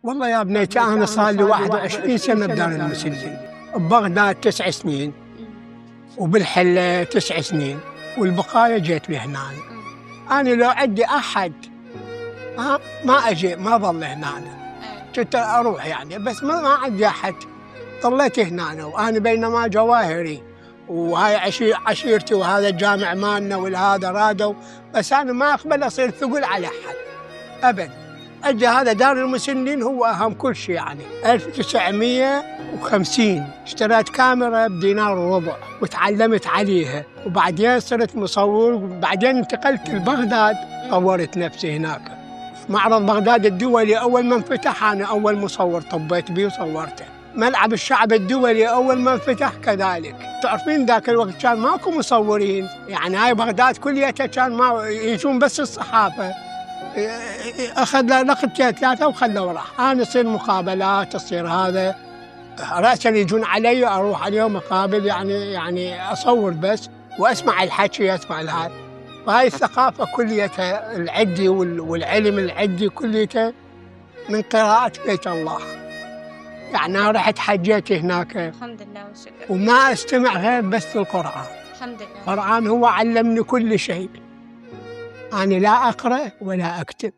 والله يا بنيتي أنا صار لي 21 سنة بدار المسنين، ببغداد 9 سنين، وبالحلة 9 سنين، والبقايا جيت لهنا. أنا لو عندي أحد ما أجي، ما ظل هنا، كنت أروح يعني، بس ما عندي أحد، ظليت هنا. وأنا بينما جواهري وهاي عشيرتي وهذا الجامع مالنا والهذا رادوا، بس أنا ما أقبل أصير ثقل على أحد أبد. أجي هذا دار المسنين هو أهم كل شيء يعني. 1950 اشتريت كاميرا بدينار وربع وتعلمت عليها، وبعدين صرت مصور، وبعدين انتقلت لبغداد طورت نفسي هناك. معرض بغداد الدولي أول ما انفتح أنا أول مصور طبيت بيه وصورته. ملعب الشعب الدولي أول ما انفتح كذلك. تعرفين ذاك الوقت كان ماكو مصورين، يعني هاي بغداد كليتها كان ما يجون بس الصحافة. أخذ لقطتين ثلاثة وخلوا راح. أنا أصير مقابلات، أصير هذا رأسا يجون علي أروح عليهم أقابل، يعني أصور بس وأسمع الحكي، أسمع الهاي. فهاي الثقافة كليتها العدي والعلم العدي كليته من قراءة بيت الله. يعني أنا رحت حجيت هناك الحمد لله والشكر، وما أستمع غير بس القرآن. الحمد لله. القرآن هو علمني كل شيء. أنا لا أقرأ ولا أكتب.